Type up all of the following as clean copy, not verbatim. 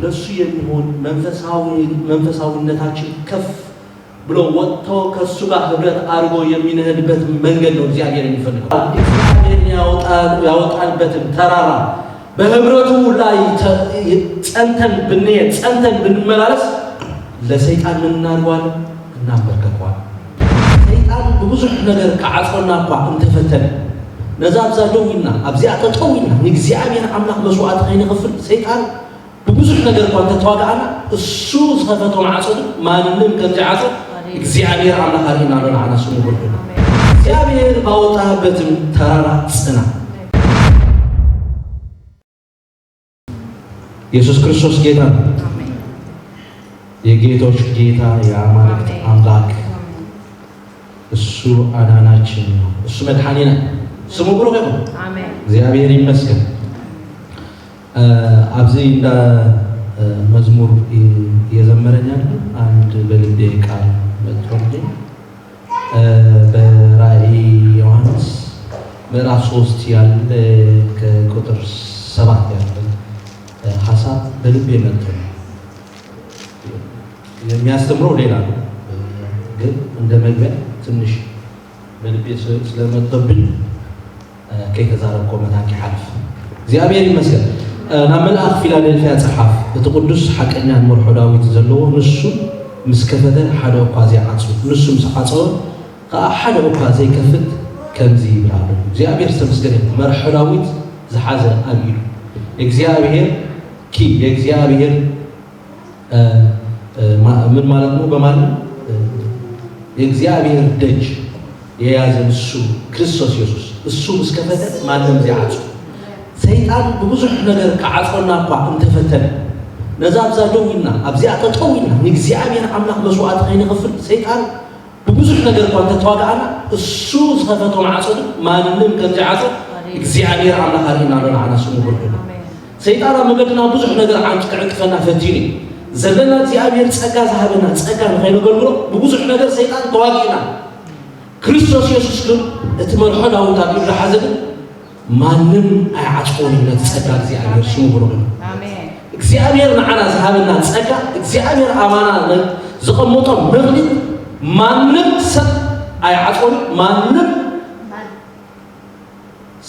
ለሱ የሚሆን መንፈሳዊነታችን ከፍ ብሎ ወጥቶ ከሱ ጋር ህብረት አድርጎ የሚነህድበት መንገድ ነው እግዚአብሔር የሚፈልገው። እግዚአብሔር ያወጣንበትን ተራራ በህብረቱ ላይ ጸንተን ብንሄድ ጸንተን ብንመላለስ ለሰይጣን ምን እናድርገዋለን? እናንበርከከዋለን። ሰይጣን በብዙ ነገር ከዓጾና እኳ እንተፈተነ ነዛ አብዛደውና አብዚያ ተጠውና እግዚአብሔር አምላክ መስዋዕት ከይነክፍል ሰይጣን በብዙ ነገር እኳ ተተዋጋና እሱ ዝኸፈተው ዓጾት ማንንም ከዚህ ዓጾት እግዚአብሔር አምላክ አሪና ነው አናሱ ነው። እግዚአብሔር ባወጣበትም ተራራ ጽና። ኢየሱስ ክርስቶስ ጌታ ነው። የጌቶች ጌታ የአማልክት አምላክ እሱ አዳናችን ነው። እሱ መድኃኒና ስሙ ብሩክ ይሁን። አሜን። እግዚአብሔር ይመስገን። አብዚ እንደ መዝሙር የዘመረኛል አንድ በልቤ ቃል መጥቶልኝ በራእይ ዮሐንስ ምዕራፍ 3 ያለ ከቁጥር 7 ያለ ሐሳብ በልቤ መጥቶ የሚያስተምረው ሌላ ነው፣ ግን እንደ መግቢያ ትንሽ በልቤ ስለመጥቶብኝ ከይተዛረብኮ መታኪ ሓልፍ እግዚአብሔር ይመስገን። ናብ መልአክ ፊላደልፊያ ጽሓፍ እቲ ቅዱስ ሓቀኛን መርሖ ዳዊት ዘለዎ ንሱ ምስ ከፈተ ሓደ እኳ ዘይዓፁ ንሱ ምስ ዓፀወ ከዓ ሓደ እኳ ዘይከፍት ከምዚ ይብላሉ። እግዚአብሔር ተመስገን። መርሖ ዳዊት ዝሓዘ ኣብ ኢዱ እግዚአብሔር የእግዚአብሔር ምን ማለት ነው? በማለት የእግዚአብሔር ደጅ የያዘ እሱ ክርስቶስ ኢየሱስ እሱ ምስ ከፈተ ማንም ዘይዓፁ ሰይጣን በብዙ ነገር ከዓጾና እኳ እንተፈተነ ነዛ አብዛደውና አብዚያ ተጠውና እግዚአብሔር አምላክ መስዋዕት ከይነክፍል ሰይጣን በብዙ ነገር እኳ ተተዋጋና እሱ ዝኸፈተው ዓጾት ማንንም ከዚህ ዓጾት እግዚአብሔር አምላክ አሪና ነው አናሱ ነው። ሰይጣን መገድና ብዙ ነገር አንጭ ከዕቅፈና ፈቲኒ ዘለና እግዚአብሔር ጸጋ ዝሃበና ጸጋ ንኸይነገልግሎ በብዙ ነገር ሰይጣን ተዋጊና ክርስቶስ ኢየሱስ ግን እቲ መርሖ ዳዊት ኣብ ኢዱ ዝሓዘ ማንም ኣይዓጽቆንነት ጸጋ እግዚአብሔር ስሙ ብሩክ ነው። አሜን። እግዚአብሔር ንዓና ዝሃበና ጸጋ እግዚአብሔር ኣማና ዝቐመጦ መግሊት ማንም ሰብ ኣይዓጽቆን ማንም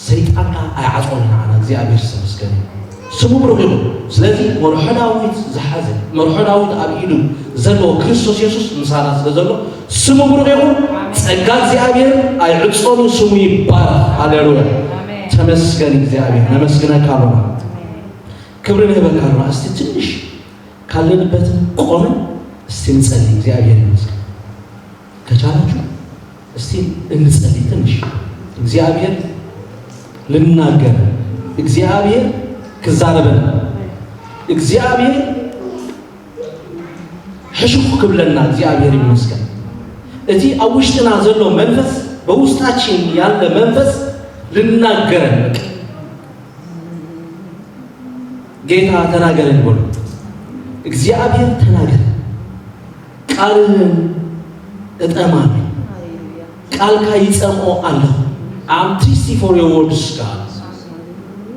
ሰይጣን ኣይዓጽቆን ንዓና እግዚአብሔር ተመስገን ስሙ ብሩክ ይሁን። ስለዚህ መርሖ ዳዊት ዝሓዘ መርሖ ዳዊት ኣብ ኢዱ ዘሎ ክርስቶስ ኢየሱስ ምሳና ስለዘሎ ስሙ ብሩክ ይሁን። ጸጋ እግዚአብሔር ኣይዕጾኑ ስሙ ይባረክ። ሃሌሉያ ተመስገን። እግዚአብሔር ነመስግነካ ነው ክብርን ይበካሉ። እስቲ ትንሽ ካለንበት ቆመን እስቲ እንጸልይ። እግዚአብሔር ይመስገን። ከቻላችሁ እስቲ እንጸልይ ትንሽ እግዚአብሔር ልናገር እግዚአብሔር ክዛረበን እግዚአብሔር ሕሹክ ክብለና እግዚአብሔር ይመስገን። እቲ ኣብ ውሽጥና ዘሎ መንፈስ በውስጣችን ያለ መንፈስ ልናገረን ጌታ ተናገረን ብሎ እግዚአብሔር ተናገረ። ቃልህን እጠማለሁ ቃልካ ይጸምኦ አለሁ I'm thirsty for your words God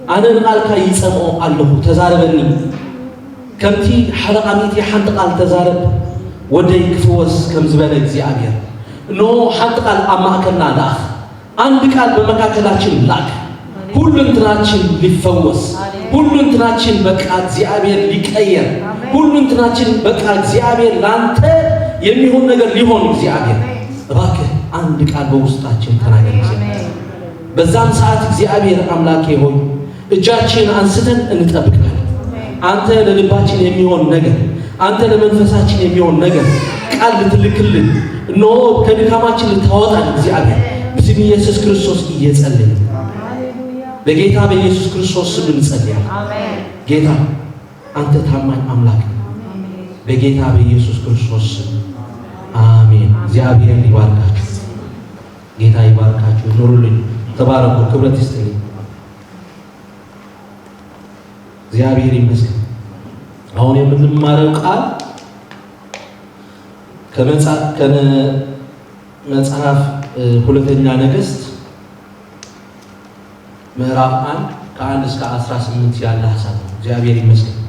አነን ቃልካ ይጸምኦ አለሁ ተዛረበኒ ከምቲ ሓለቃሚት ሓንቲ ቃል ተዛረብ ወደይ ክፍወስ ከም ዝበለ እግዚአብሔር ኖ ሓንቲ ቃል ኣብ ማእከልና ላክ አንድ ቃል በመካከላችን ላክ ሁሉ እንትናችን ሊፈወስ ሁሉ እንትናችን በቃ እግዚአብሔር ሊቀየር ሁሉ እንትናችን በቃ እግዚአብሔር ላንተ የሚሆን ነገር ሊሆን እግዚአብሔር እባክህ አንድ ቃል በውስጣችን ተናገር። በዛም ሰዓት እግዚአብሔር አምላኬ ሆይ እጃችን አንስተን እንጠብቃለን። አንተ ለልባችን የሚሆን ነገር አንተ ለመንፈሳችን የሚሆን ነገር ቃል ልትልክልን ኖ ከድካማችን ልታወጣን እግዚአብሔር በስም ኢየሱስ ክርስቶስ እየጸለይን በጌታ በኢየሱስ ክርስቶስ ስም እንጸልያለን። አሜን። ጌታ አንተ ታማኝ አምላክ በጌታ በኢየሱስ ክርስቶስ ስም አሜን። እግዚአብሔር ይባርካችሁ። ጌታ ይባርካችሁ። ኑሩልኝ። ተባረኩ። ክብረት ይስጥልኝ። እግዚአብሔር ይመስገን። አሁን የምንማረው ቃል ከመጽሐፍ ሁለተኛ ነገሥት ምዕራፍ 1 ከ1 እስከ 18 ያለ ሐሳብ ነው። እግዚአብሔር ይመስገን።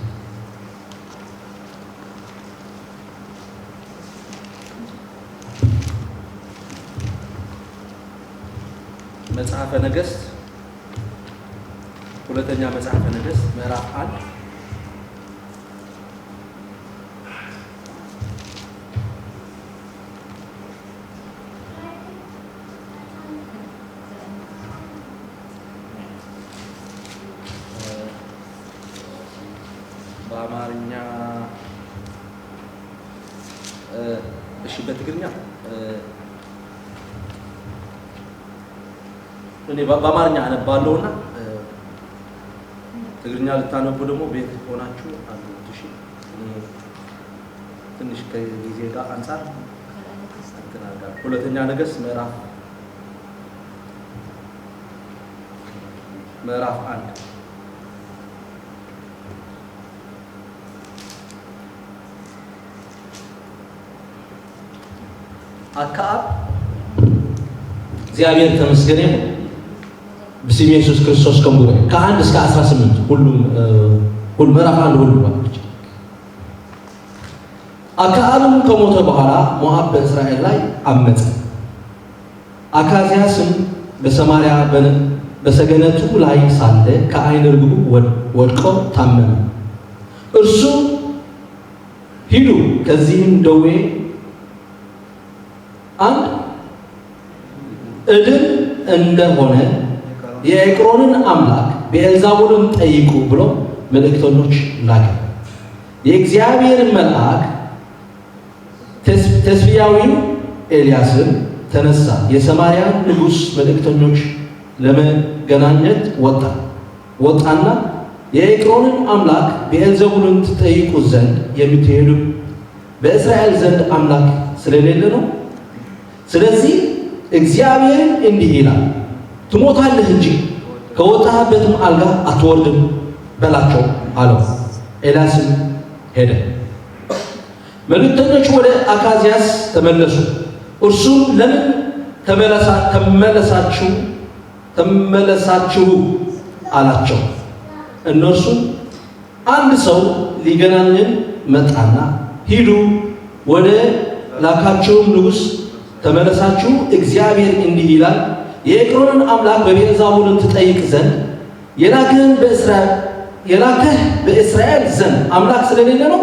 መጽሐፈ ነገሥት ሁለተኛ መጽሐፈ ነገሥት ምዕራፍ 1 በአማርኛ እሺ በትግርኛ እኔ በአማርኛ አነባለሁና ትግርኛ ልታነቡ ደግሞ ቤት ሆናችሁ አሉት። እሺ ትንሽ ከጊዜ ጋር አንፃር ተናገር። ሁለተኛ ነገሥት ምዕራፍ 1 አክዓብ እግዚአብሔር ተመስገነ በስመ ኢየሱስ ክርስቶስ ከሙረ ከ1 እስከ 18 ሁሉም ምዕራፍ 1 ሁሉ ማለት አክዓብም ከሞተ በኋላ ሞዓብ በእስራኤል ላይ አመፀ። አካዝያስም በሰማርያ በሰገነቱ ላይ ሳለ ከዓይነ ርግቡ ወድቆ ታመመ። እርሱ ሂዱ ከዚህም ደዌ አንድ እድን እንደሆነ የኤቅሮንን አምላክ በኤልዛቤልን ጠይቁ ብሎ መልእክተኞች ላከ። የእግዚአብሔር መልአክ ተስቢያዊው ኤልያስም ተነሳ፣ የሰማርያን ንጉሥ መልእክተኞች ለመገናኘት ወጣና የኤቅሮንን አምላክ በኤልዛቤልን ትጠይቁ ዘንድ የምትሄዱ በእስራኤል ዘንድ አምላክ ስለሌለ ነው። ስለዚህ እግዚአብሔርን እንዲህ ይላል፣ ትሞታለህ እንጂ ከወጣህበትም አልጋ አትወርድም በላቸው አለው። ኤልያስም ሄደ። መልእክተኞች ወደ አካዝያስ ተመለሱ። እርሱም ለምን ተመለሳችሁ አላቸው። እነርሱም አንድ ሰው ሊገናኘን መጣና ሂዱ ወደ ላካቸውም ንጉሥ ተመለሳችሁ፣ እግዚአብሔር እንዲህ ይላል፣ የኤቅሮንን አምላክ በኤልዛቤልን ትጠይቅ ዘንድ የላከህ በእስራኤል ዘንድ አምላክ ስለሌለ ነው።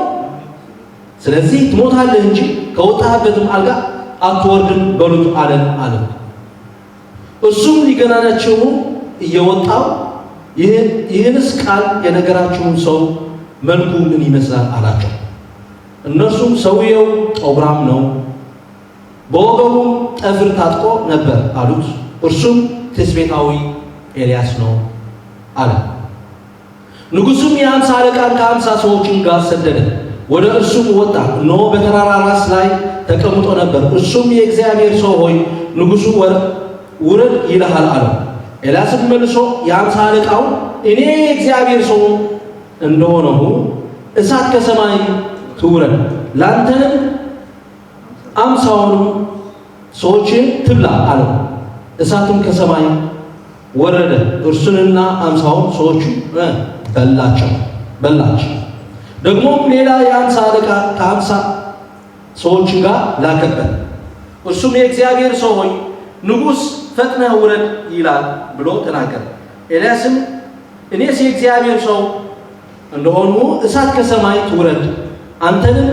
ስለዚህ ትሞታለህ እንጂ ከወጣህበትም አልጋ አትወርድም በሉት አለን አለ። እሱም ሊገናኛቸው እየወጣው ይህንስ ቃል የነገራችሁን ሰው መልኩ ምን ይመስላል አላቸው። እነርሱም ሰውየው ጠጉራም ነው፣ በወገቡም ጠፍር ታጥቆ ነበር አሉት። እርሱም ቴስቤታዊ ኤልያስ ነው አለ። ንጉሡም የ50 አለቃን ከ50 ሰዎችን ጋር ሰደደ። ወደ እርሱም ወጣ፣ እነሆ በተራራ ራስ ላይ ተቀምጦ ነበር። እርሱም የእግዚአብሔር ሰው ሆይ ንጉሡ ውረድ ይልሃል አለው። ኤልያስም መልሶ የ50 አለቃውን እኔ የእግዚአብሔር ሰው እንደሆነሁ እሳት ከሰማይ ትውረድ፣ ላንተንም 50ውን ሰዎችን ትብላ አለው። እሳትም ከሰማይ ወረደ፣ እርሱንና 50ውን ሰዎቹ በላቸው። ደግሞም ሌላ የ50 አለቃ ከ50 ሰዎች ጋር ላከበት። እርሱም የእግዚአብሔር ሰው ሆይ ንጉሥ ፈጥነህ ውረድ ይላል ብሎ ተናገረ። ኤልያስም እኔስ የእግዚአብሔር ሰው እንደሆኑ እሳት ከሰማይ ትውረድ፣ አንተንም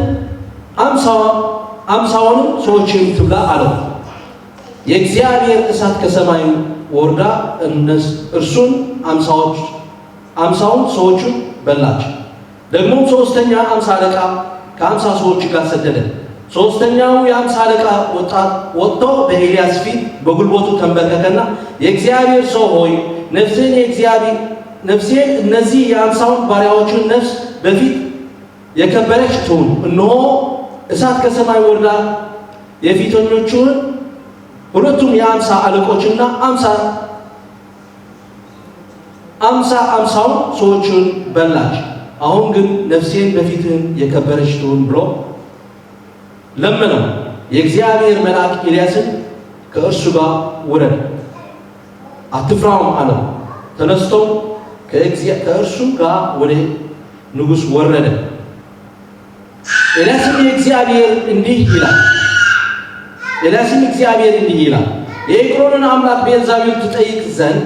50ውን ሰዎችን ትብላ አለው። የእግዚአብሔር እሳት ከሰማይ ወርዳ እርሱን 50ውን ሰዎቹን በላቸው። ደግሞም ሶስተኛ 50 አለቃ ከ50 ሰዎች ጋር ሰደደ። ሶስተኛው የ50 አለቃ ወጥቶ በኤልያስ ፊት በጉልበቱ ተንበረከከና የእግዚአብሔር ሰው ሆይ ነፍሴን እነዚህ የ50ውን ባሪያዎችን ነፍስ በፊት የከበረች ትሁን። እነሆ እሳት ከሰማይ ወርዳ የፊተኞቹን ሁለቱም የ50 አለቆችና 50ውን ሰዎችን በላች። አሁን ግን ነፍሴን በፊትህን የከበረች ትሁን ብሎ ለመነው። የእግዚአብሔር መልአክ ኤልያስን ከእርሱ ጋር ውረድ አትፍራውም አለው። ተነስቶም ከእርሱ ጋር ወደ ንጉሥ ወረደ። ኤልያስም እግዚአብሔር እንዲህ ይላል የኤክሮንን አምላክ ቤልዜቡል ትጠይቅ ዘንድ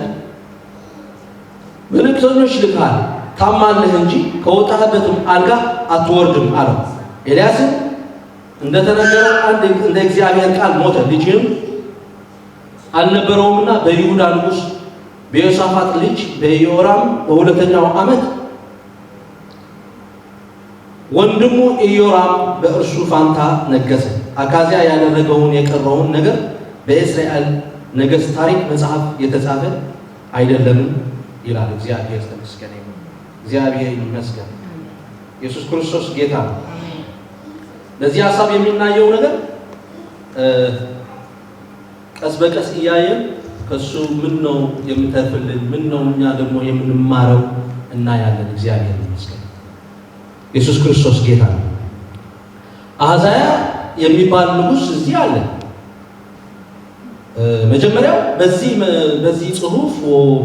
መልእክተኞች ልካል፣ ታማለህ እንጂ ከወጣህበትም አልጋ አትወርድም አለው። ኤልያስም እንደተነገረው እንደ እግዚአብሔር ቃል ሞተ። ልጅም አልነበረውምና በይሁዳ ንጉሥ በዮሳፋጥ ልጅ በኢዮራም በሁለተኛው ዓመት ወንድሙ ኢዮራም በእርሱ ፋንታ ነገሰ። አካዝያ ያደረገውን የቀረውን ነገር በእስራኤል ነገሥት ታሪክ መጽሐፍ የተጻፈ አይደለም ይላል። እግዚአብሔር ተመስገን። እግዚአብሔር ይመስገን። ኢየሱስ ክርስቶስ ጌታ ነው። ለዚህ ሐሳብ የሚናየው ነገር ቀስ በቀስ እያየን ከሱ ምን ነው የምተርፍልን፣ ምን ነው እኛ ደግሞ የምንማረው እናያለን። እግዚአብሔር ይመስገን። ኢየሱስ ክርስቶስ ጌታ ነው። አዛያ የሚባል ንጉሥ እዚህ አለ። መጀመሪያው በዚህ ጽሑፍ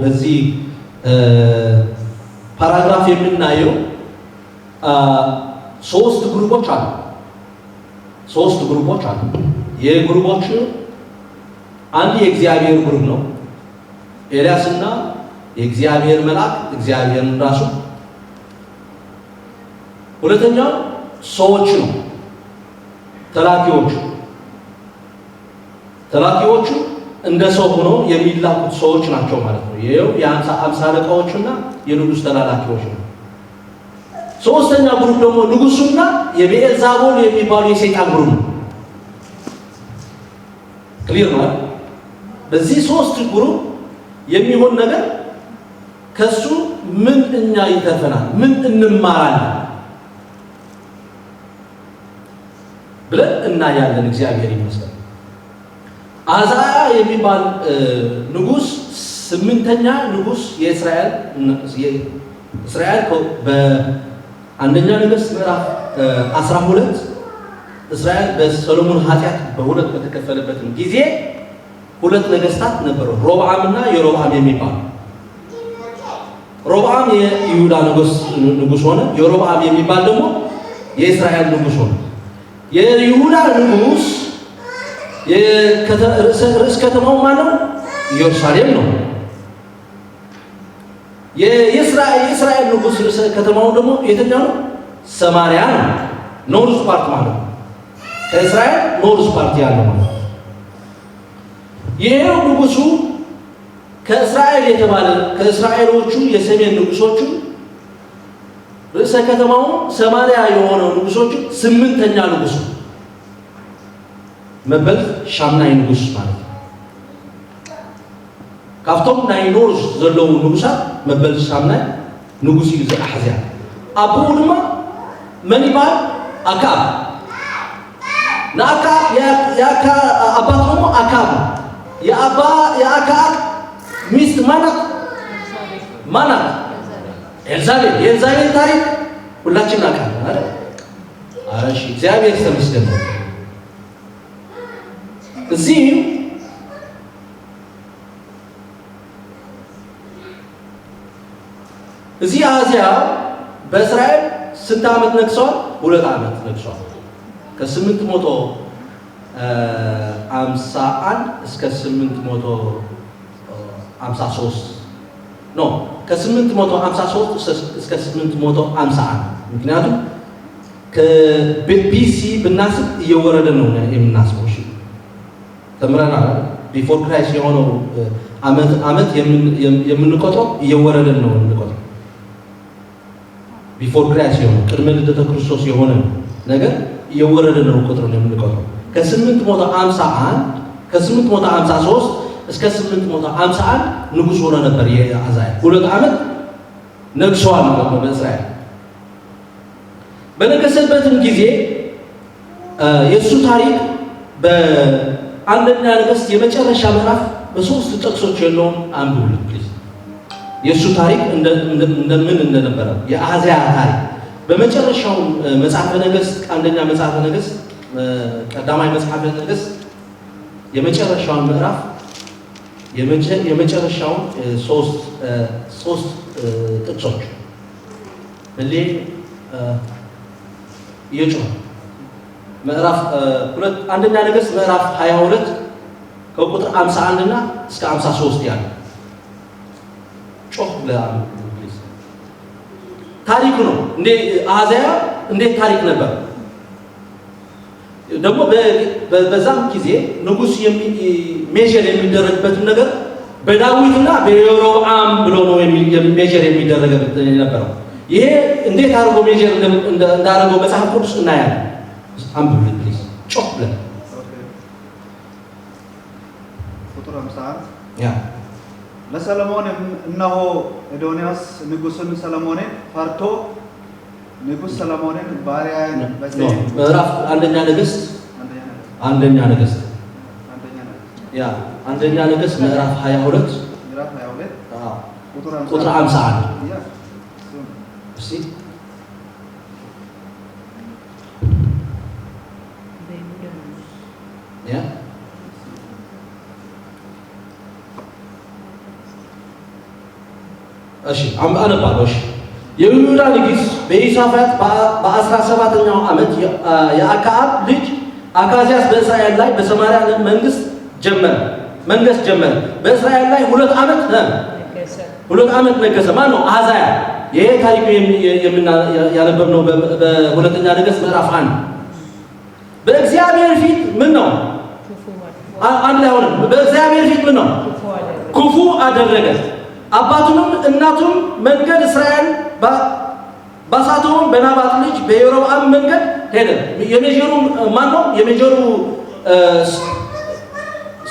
በዚህ ፓራግራፍ የምናየው ሶስት ግሩፖች አሉ። የግሩፖቹ አንድ የእግዚአብሔር ግሩፕ ነው፣ ኤልያስና የእግዚአብሔር መልአክ እግዚአብሔርን ራሱ። ሁለተኛው ሰዎች ነው፣ ተላኪዎቹ እንደ ሰው ሆነው የሚላኩት ሰዎች ናቸው ማለት ነው። ይሄው የ50 አለቃዎችና የንጉሥ ተላላኪዎች ነው። ሶስተኛ ግሩፕ ደግሞ ንጉሱና የቤልዜቡል የሚባሉ የሰይጣን ግሩፕ ነው። ክሊር ነው። በዚህ ሶስት ግሩፕ የሚሆን ነገር ከሱ ምን እኛ ይተርፈናል፣ ምን እንማራለን ብለን እናያለን። እግዚአብሔር ይመስገን። አዛያ የሚባል ንጉስ 8ኛ ንጉስ የእስራኤል በአንደኛ ነገሥት ምዕራፍ 12 እስራኤል በሰሎሞን ኃጢአት በሁለት በተከፈለበት ጊዜ ሁለት ነገስታት ነበሩ፣ ሮብዓምና የሮብዓም የሚባሉ። ሮብዓም የይሁዳ ንጉስ ሆነ፣ የሮብዓም የሚባል ደግሞ የእስራኤል ንጉስ ሆነ። የይሁዳ ንጉስ ርዕስ ከተማው ማነው? ኢየሩሳሌም ነው። የእስራኤል ንጉስ ርዕሰ ከተማው ደግሞ የትኛው ነው? ሰማርያ ነው። ኖርዝ ፓርት ማለት ነው። ከእስራኤል ኖርዝ ፓርት ያለው ማለት ነው። ይሄው ንጉሱ ከእስራኤል የተባለ ከእስራኤሎቹ የሰሜን ንጉሶቹ ርዕሰ ከተማው ሰማርያ የሆነው ንጉሶቹ 8ኛ ንጉስ መበል ሻምናይ ንጉስ ማለት ነው። ካብቶም ናይ ኖርዝ ዘለው ንጉሳት መበል ሻምናይ ንጉስ እዩ ዘአሕዝያ። አቡኡ ድማ መን ይባል? አካብ። ለአካብ አባት ደግሞ አካብ። የአካብ ሚስት ማናት? ኤልዛቤል። የኤልዛቤል ታሪክ ሁላችን እናውቃለን አይደል? እሺ፣ እግዚአብሔር ይመስገን። እዚህ አዝያ በእስራኤል ስንት ዓመት ነግሷል? 2 ዓመት ነግሷል። ከ851 እስከ 853 ነው። ከ853 እስከ 851 ምክንያቱም ከቢሲ ብናስብ እየወረደ ነው የምናስበው። እሺ ተምረናል። ቢፎር ክራይስት የሆነው ዓመት የምንቆጥረው እየወረደ ነው የምንቆጥረው። ቢፎር ክራይስት የሆነው ቅድመ ልደተ ክርስቶስ የሆነ ነገር እየወረደ ነው ቁጥሩን የምንቆጥረው። ከ853 እስከ 851 ንጉስ ሆነ ነበር የአዛያ። 2 ዓመት ነግሷል በእስራኤል። በነገሰበትም ጊዜ የእሱ ታሪክ በአንደኛ ነገሥት የመጨረሻ ምዕራፍ በ3 ጥቅሶች ያለውን አንብቡልኝ ፕሊዝ። የእሱ ታሪክ እንደምን እንደነበረ የአዛያ ታሪክ በመጨረሻው መጽሐፈ ነገሥት አንደኛ መጽሐፈ ነገሥት ቀዳማይ መጽሐፈ ነገሥት የመጨረሻውን ምዕራፍ የመጨረሻውን 3 ጥቅሶች ምዕራፍ 2 አንደኛ ነገሥት ምዕራፍ 22 ከቁጥር 51 እና እስከ 53 ያለ ጮህ ለፕሊዝ ታሪኩ ነው። አዛያ እንዴት ታሪክ ነበር ደግሞ በዛም ጊዜ ንጉስ ሜጀር የሚደረግበት ነገር በዳዊትና በዮሮብዓም ብሎ ነው ሜጀር የሚደረግበት የነበረው። ይሄ እንዴት አድርጎ ሜጀር እንዳደረገው መጽሐፍ ቅዱስ እናያለን። አንብብ ፕሊዝ ጮህ ብለን ቁጥር 51 ያ ለሰለሞን እነሆ አዶንያስ ንጉሥን ሰለሞንን ፈርቶ ንጉሥ ሰለሞንን ባሪያዬን በሰይፍ ምዕራፍ አንደኛ ነገሥት ያ አንደኛ ነገሥት ምዕራፍ 22 ቁጥር 51 እሺ ያ እሺ አነባለሁ። እሺ የይሁዳ ንጉሥ በኢዮሳፍጥ በ17ኛው ዓመት የአክዓብ ልጅ አካዝያስ በእስራኤል ላይ በሰማርያ መንገስ ጀመረ። በእስራኤል ላይ 2 ዓመት ነገሰ። ማን ነው? አዛያ። ይሄ ታሪኩ ያነበብነው በሁለተኛ ነገሥት ምዕራፍ 1 በእግዚአብሔር ፊት ምን ነው? አንድ ላይ ሆነ። በእግዚአብሔር ፊት ምን ነው? ክፉ አደረገ። አባቱንም እናቱም መንገድ እስራኤል ባሳተውን በናባጥ ልጅ በዮሮብዓም መንገድ ሄደ። የሜጀሩ ማን ነው? የሜጀሩ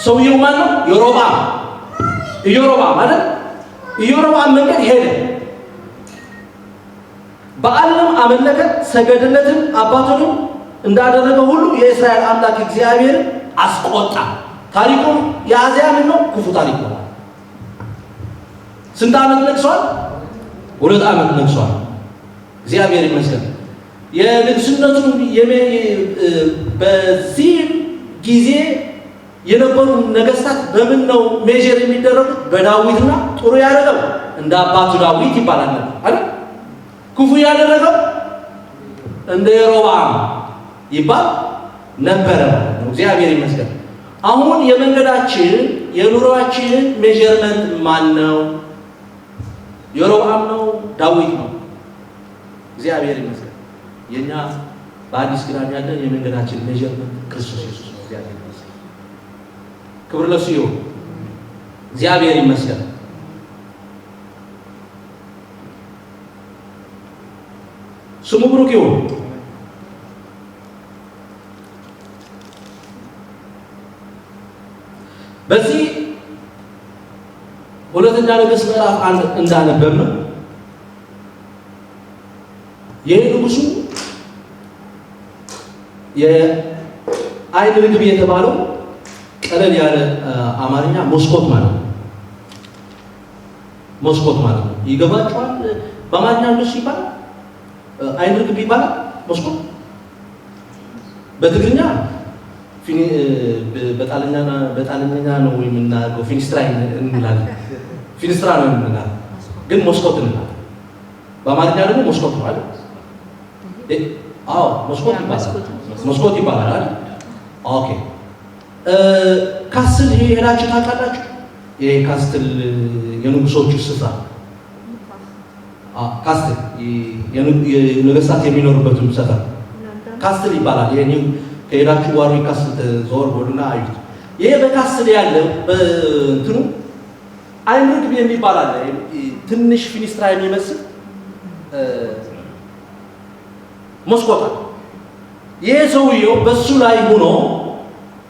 ሰውየው ማን ነው? ኢዮሮብዓም ማለት ኢዮሮብዓም መንገድ ሄደ። በዓልንም አመለከ፣ ሰገደለትም። አባቱንም እንዳደረገ ሁሉ የእስራኤል አምላክ እግዚአብሔር አስቆጣ። ታሪኩ የአዛያ ምን ነው? ክፉ ታሪክ ነው። ስንት ዓመት ነግሷል? 2 ዓመት ነግሷል። እግዚአብሔር ይመስገን። የንግስነቱ በዚህ ጊዜ የነበሩ ነገስታት በምን ነው ሜጀር የሚደረጉት? በዳዊትና ጥሩ ያደረገው እንደ አባቱ ዳዊት ይባላል አይደል? ክፉ ያደረገው እንደ ዮሮብዓም ይባል ነበረ። እግዚአብሔር ይመስገን። አሁን የመንገዳችን የኑሮአችን ሜጀርመንት ማን ነው? ዮሮብዓም ነው? ዳዊት ነው? እግዚአብሔር ይመስገን። የኛ በአዲስ ኪዳን ያለን የመንገዳችን ሜጀርመንት ክርስቶስ ኢየሱስ ነው። እግዚአብሔር ይመስገን። ክብር ለሱ ይሁን። እግዚአብሔር ይመስገን። ስሙ ብሩክ ይሁን። በዚህ ሁለተኛ ነገሥት ምዕራፍ 1 እንዳነበብነው የንጉሱ የአይን ርግብ የተባለው ቀለል ያለ አማርኛ መስኮት ማለት ነው። ይገባችኋል? በአማርኛ እንደሱ ይባላል። አይን ርግብ ይባላል መስኮት። በትግርኛ በጣሊያንኛ ነው የምናገው። ፊኒስትራ እንላለን። ፊኒስትራ ነው የምንላለን፣ ግን መስኮት እንላለን። በአማርኛ ደግሞ መስኮት ነው አይደል? አዎ መስኮት ይባላል አይደል? ኦኬ። ካስትል ሄዳችሁ ታውቃላችሁ? ይሄ ካስትል የንጉሶቹ ስፍራ ካስትል የነገስታት የሚኖሩበትን ሰፈር ካስትል ይባላል። ይሄ ከሄዳችሁ ዋሪ ካስትል ዞር ወዱና አዩት። ይሄ በካስትል ያለ በእንትኑ አይን ርግብ የሚባል አለ። ትንሽ ፊኒስትራ የሚመስል መስኮት። ይሄ ሰውየው በሱ ላይ ሆኖ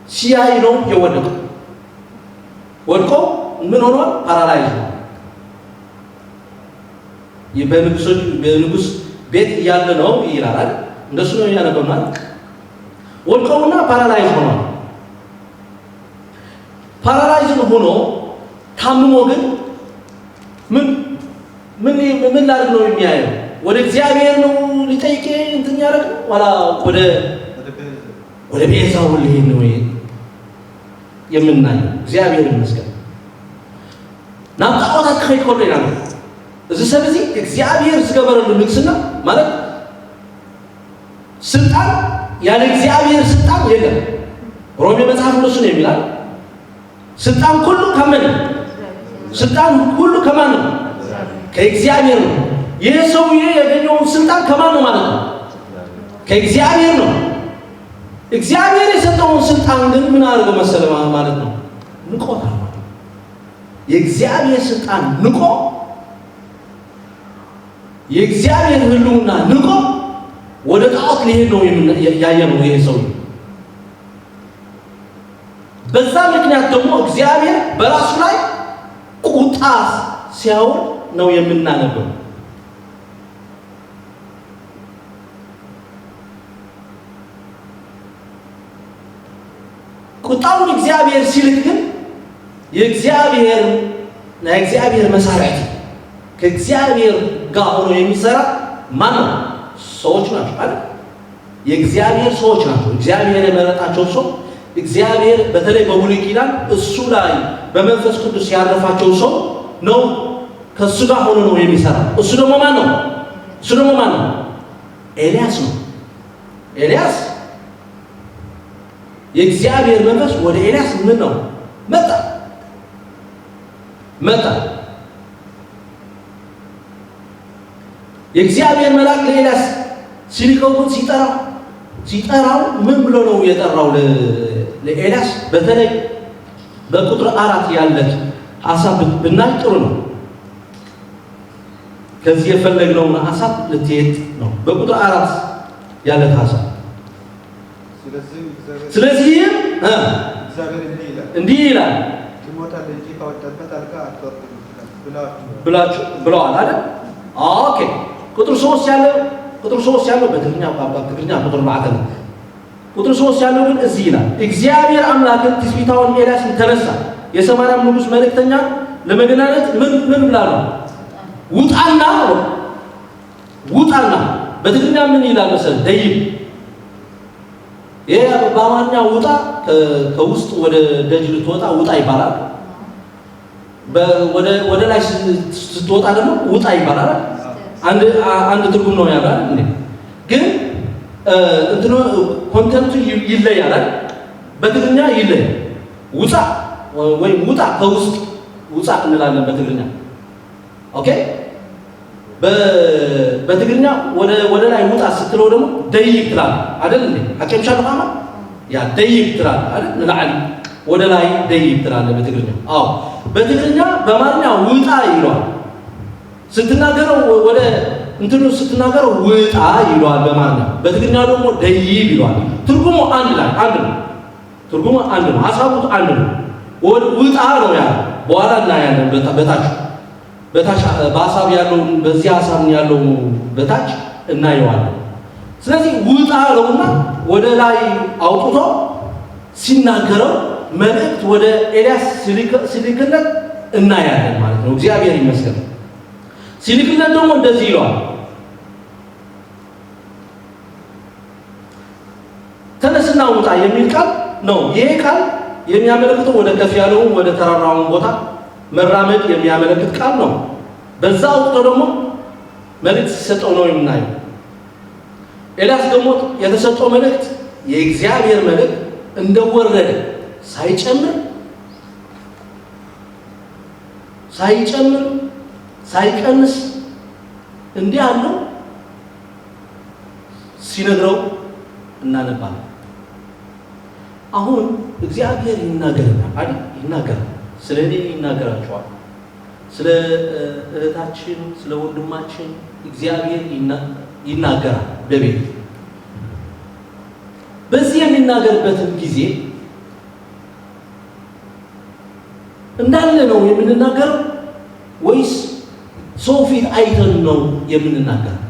ሲያይ ነው የወደቀው። ወድቆ ምን ሆኗል? ፓራላይዝ ነው። በንጉስ ቤት እያለ ነው ይላል። እንደሱ ነው ያነበብናል። ወድቆውና ፓራላይዝ ሆኗል። ፓራላይዝ ሆኖ ታምሞ ግን ምን ላድርግ ነው የሚያየው? ወደ እግዚአብሔር ነው ሊጠይቅ እንትን ያደርግ ወላ ወደ ቤዛው ሊሄድ ነው የምናየው። እግዚአብሔር ይመስገን። ናብጣዖት አከይ ኮሎ ይላል። ስለዚህ እግዚአብሔር ዝገበረሉ ንግስና ማለት ስልጣን ያለ እግዚአብሔር ስልጣን የለም። ሮሜ መጽሐፍ እንደሱ ነው የሚላል። ስልጣን ሁሉ ከምን? ስልጣን ሁሉ ከማን ነው? ከእግዚአብሔር ነው። ይህ ሰውዬ ያገኘውን ስልጣን ከማን ነው ማለት ነው? ከእግዚአብሔር ነው። እግዚአብሔር የሰጠውን ስልጣን ግን ምን አድርገው መሰለ ማለት ነው? ንቆታል። የእግዚአብሔር ስልጣን ንቆ የእግዚአብሔር ህልውና ንቆ ወደ ጣዖት ሊሄድ ነው ያየነው ይሄ ሰው። በዛ ምክንያት ደግሞ እግዚአብሔር በራሱ ላይ ቁጣ ሲያወር ነው የምናነበው። ቁጣውን እግዚአብሔር ሲልክ ግን የእግዚአብሔር መሳሪያ ከእግዚአብሔር ጋር ሆኖ የሚሰራ ማን ነው? ሰዎች ናቸው አይደል? የእግዚአብሔር ሰዎች ናቸው። እግዚአብሔር የመረጣቸው ሰው እግዚአብሔር በተለይ በብሉይ ኪዳን እሱ ላይ በመንፈስ ቅዱስ ያረፋቸው ሰው ነው ከእሱ ጋር ሆኖ ነው የሚሰራ። እሱ ደግሞ ማን ነው? ኤልያስ ነው። ኤልያስ የእግዚአብሔር መንፈስ ወደ ኤልያስ ምን ነው መጣ። የእግዚአብሔር መልአክ ለኤልያስ ሲልከው ሲጠራው ምን ብሎ ነው የጠራው ለኤልያስ? በተለይ በቁጥር 4 ያለች ሐሳብ ብናይ ጥሩ ነው። ከዚህ የፈለግነውን ሐሳብ ልትሄድ ነው። በቁጥር 4 ያለች ሐሳብ ስለዚህም እግዚአብሔር እንዲህ ይላል ትሞታለህ እንጂ ካወጣበት አልጋ አትወርድም ብለዋል አይደል? ኦኬ ቁጥር 3 ያለው በትግርኛ ቁጥር 4 ነው። ቁጥር 3 ያለው ግን እዚህ ይላል እግዚአብሔር አምላክን ትስቢታውን ኤልያስን ተነሳ የሰማርያም ንጉሥ መልእክተኛ ለመገናኘት ምን ብላ ነው? ውጣና በትግርኛ ምን ይላል መሰለህ? ደይብ። ይሄ በአማርኛ ውጣ ከውስጥ ወደ ደጅ ልትወጣ ውጣ ይባላል። ወደ ላይ ስትወጣ ደግሞ ውጣ ይባላል። አንድ ትርጉም ነው ያለው እንዴ? ግን እንትኑ ኮንተንቱ ይለያል። በትግርኛ ይለያል። ውጣ ወይም ውጣ ከውስጥ ውጣ እንላለን በትግርኛ። ኦኬ በትግርኛ ወደ ላይ ውጣ ስትለው ደግሞ ደይብ ትላለህ አይደል እንዴ? አቀምሻለሁ ማማ ያ ደይብ ትላለህ አይደል? ለዓሊ ወደ ላይ ደይብ ትላለህ በትግርኛ። አዎ በትግርኛ በአማርኛ ውጣ ይለዋል። ስትናገረው ወደ እንትኑ ስትናገረው ውጣ ይለዋል በአማርኛ። በትግርኛ ደግሞ ደይብ ይለዋል። ትርጉሙ አንድ ነው። ሐሳቡ አንድ ነው። ውጣ ነው ያ በኋላ እናያለን። በታች በሐሳብ ያለው በዚህ ሐሳብ ያለው በታች እናየዋለን። ስለዚህ ውጣ ነውና ወደ ላይ አውጥቶ ሲናገረው መልእክት ወደ ኤልያስ ሲልክለት እናያለን ማለት ነው። እግዚአብሔር ይመስገን። ሲልክለት ደግሞ እንደዚህ ይለዋል ተነስና ውጣ የሚል ቃል ነው። ይሄ ቃል የሚያመለክተው ወደ ከፍ ያለው ወደ ተራራው ቦታ መራመድ የሚያመለክት ቃል ነው። በዛ ወቅት ደግሞ መልእክት ሲሰጠው ነው የምናየው። ኤልያስ ደግሞ የተሰጠው መልእክት የእግዚአብሔር መልእክት እንደወረደ ሳይቀንስ እንዲህ አለው ሲነግረው እናነባለን። አሁን እግዚአብሔር ይናገራል። ስለ እኔ ይናገራቸዋል። ስለ እህታችን ስለ ወንድማችን እግዚአብሔር ይናገራል በቤት። በዚህ የሚናገርበትን ጊዜ እንዳለ ነው የምንናገረው ወይስ ሰው ፊት አይተን ነው የምንናገረው?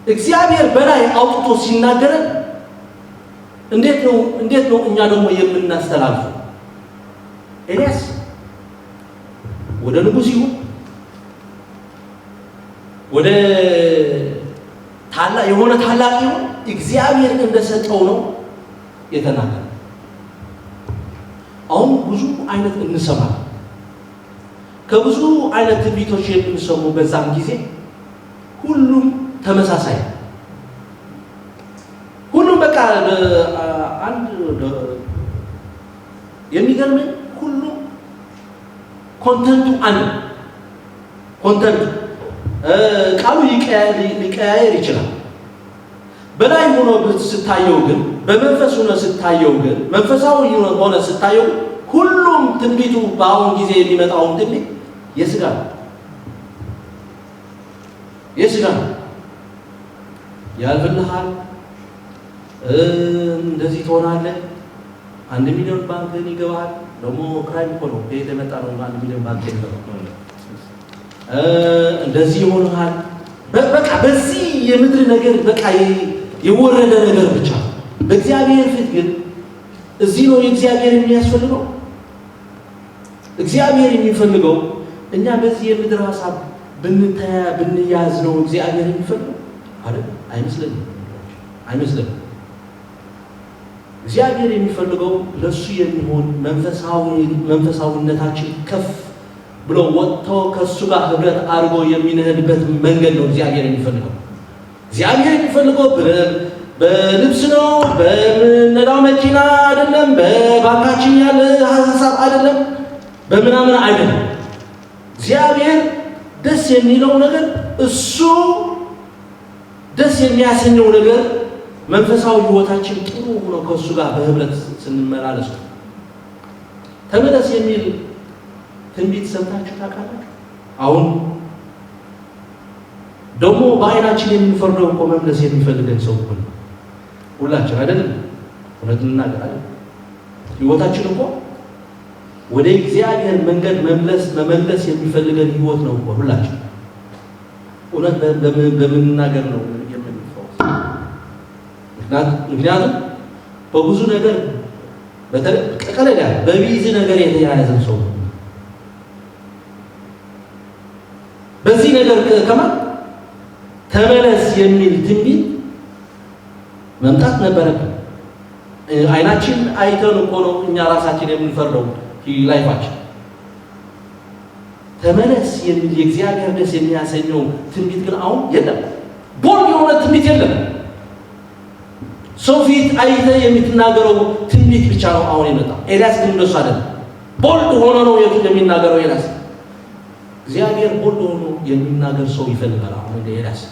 እግዚአብሔር በላይ አውጥቶ ሲናገረን እንዴት ነው እኛ ደግሞ የምናስተላልፈው? ኤልያስ ወደ ንጉሥ ይሁን ወደ ታላቅ ይሁን እግዚአብሔር እንደሰጠው ነው የተናገረው። አሁን ብዙ አይነት እንሰማለን። ከብዙ አይነት ትንቢቶች የምንሰሙ በዛም ጊዜ ሁሉም ተመሳሳይ ሁሉም በቃ አንድ የሚገርመኝ ሁሉ ኮንተንቱ አንድ ኮንተንቱ ቃሉ ሊቀያየር ይችላል። በላይ ሆኖ ስታየው ግን በመንፈስ ሆኖ ስታየው ግን መንፈሳዊ ሆኖ ስታየው ሁሉም ትንቢቱ በአሁን ጊዜ የሚመጣው ትንቢት የሥጋ ነው። ያልፍልሃል፣ እንደዚህ ትሆናለህ፣ 1 ሚሊዮን ባንክን ይገባል። ደግሞ ክራይም እኮ ነው ከየት የመጣ ነው 1 ሚሊዮን ባንክ ይገባል። እንደዚህ ይሆናል። በቃ በዚህ የምድር ነገር በቃ የወረደ ነገር ብቻ። በእግዚአብሔር ፊት ግን እዚህ ነው የእግዚአብሔር የሚያስፈልገው። እግዚአብሔር የሚፈልገው እኛ በዚህ የምድር ሐሳብ ብንያዝ ነው እግዚአብሔር የሚፈልገው አይደል? አይመስልም። እግዚአብሔር የሚፈልገው ለሱ የሚሆን መንፈሳዊነታችን ከፍ ብሎ ወጥቶ ከሱ ጋር ህብረት አድርጎ የሚነህድበት መንገድ ነው እግዚአብሔር የሚፈልገው። እግዚአብሔር የሚፈልገው በልብስ ነው፣ በምንነዳው መኪና አይደለም፣ በባንካችን ያለ ሐሳብ አይደለም፣ በምናምን አይደለም። እግዚአብሔር ደስ የሚለው ነገር እሱ ደስ የሚያሰኘው ነገር መንፈሳዊ ህይወታችን ጥሩ ሆኖ ከሱ ጋር በህብረት ስንመላለስ ነው። ተመለስ የሚል ትንቢት ሰምታችሁ ታውቃላችሁ? አሁን ደግሞ በአይናችን የምንፈርደው እኮ መመለስ የሚፈልገን ሰው እኮ ሁላችን አይደለም? እውነት እንናገራለን። ህይወታችን እኮ ወደ እግዚአብሔር መንገድ መመለስ የሚፈልገን ህይወት ነው እኮ ሁላችን። እውነት በምንናገር ነው የምንፈውስ። ምክንያቱም በብዙ ነገር ቀለል ያለ በቢዚ ነገር የተያያዘ ሰው ነው። በዚህ ነገር ከማን ተመለስ የሚል ትንቢት መምጣት ነበረብን። አይናችን አይተን እኮ ነው እኛ ራሳችን የምንፈርደው ላይፋችን። ተመለስ የሚል የእግዚአብሔር ደስ የሚያሰኘው ትንቢት ግን አሁን የለም። ቦልድ የሆነ ትንቢት የለም። ሰው ፊት አይተህ የምትናገረው ትንቢት ብቻ ነው አሁን የመጣው። ኤልያስ ግን እንደሱ አይደለም። ቦልድ ሆኖ ነው የሚናገረው ኤልያስ። እግዚአብሔር ቦልድ ሆኖ የሚናገር ሰው ይፈልጋል አሁን እንደ ኤልያስ።